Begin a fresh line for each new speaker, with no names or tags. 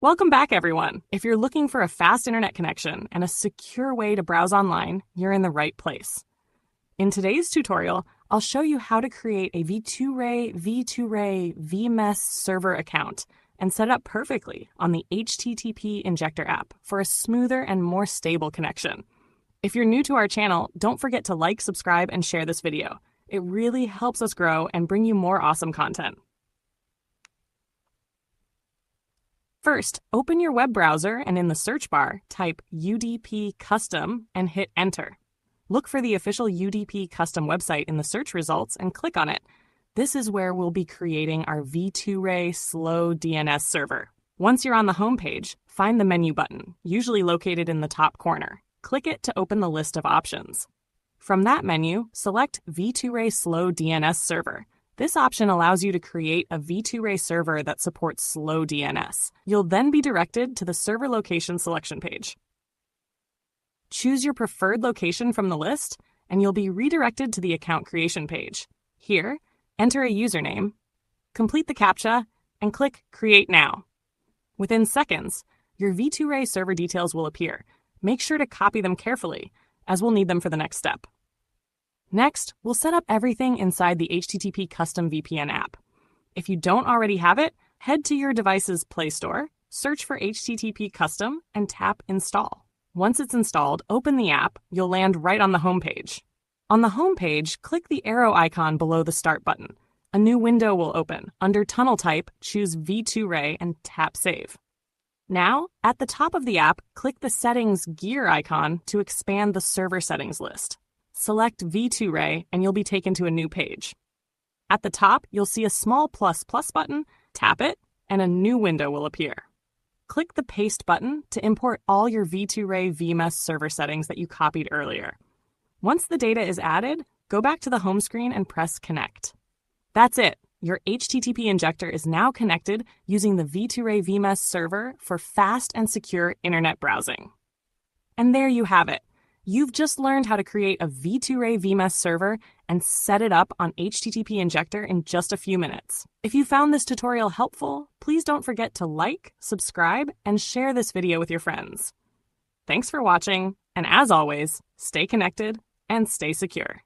Welcome back, everyone. If you're looking for a fast internet connection and a secure way to browse online, you're in the right place. In today's tutorial, I'll show you how to create a V2Ray VMess server account and set it up perfectly on the HTTP Injector app for a smoother and more stable connection. If you're new to our channel, don't forget to like, subscribe, and share this video. It really helps us grow and bring you more awesome content. First, open your web browser and in the search bar, type UDP Custom and hit Enter. Look for the official UDP Custom website in the search results and click on it. This is where we'll be creating our V2Ray Slow DNS server. Once you're on the home page, find the menu button, usually located in the top corner. Click it to open the list of options. From that menu, select V2Ray Slow DNS server. This option allows you to create a V2Ray server that supports slow DNS. You'll then be directed to the server location selection page. Choose your preferred location from the list, and you'll be redirected to the account creation page. Here, enter a username, complete the CAPTCHA, and click Create Now. Within seconds, your V2Ray server details will appear. Make sure to copy them carefully, as we'll need them for the next step. Next, we'll set up everything inside the HTTP Custom VPN app. If you don't already have it, head to your device's Play Store, search for HTTP Custom, and tap Install. Once it's installed, open the app. You'll land right on the home page. On the home page, click the arrow icon below the Start button. A new window will open. Under Tunnel Type, choose V2Ray and tap Save. Now, at the top of the app, click the Settings gear icon to expand the server settings list. Select V2Ray and you'll be taken to a new page. At the top, you'll see a small plus button, tap it, and a new window will appear. Click the Paste button to import all your V2Ray VMess server settings that you copied earlier. Once the data is added, go back to the home screen and press Connect. That's it. Your HTTP Injector is now connected using the V2Ray VMess server for fast and secure internet browsing. And there you have it. You've just learned how to create a V2Ray VMess server and set it up on HTTP Injector in just a few minutes. If you found this tutorial helpful, please don't forget to like, subscribe, and share this video with your friends. Thanks for watching, and as always, stay connected and stay secure.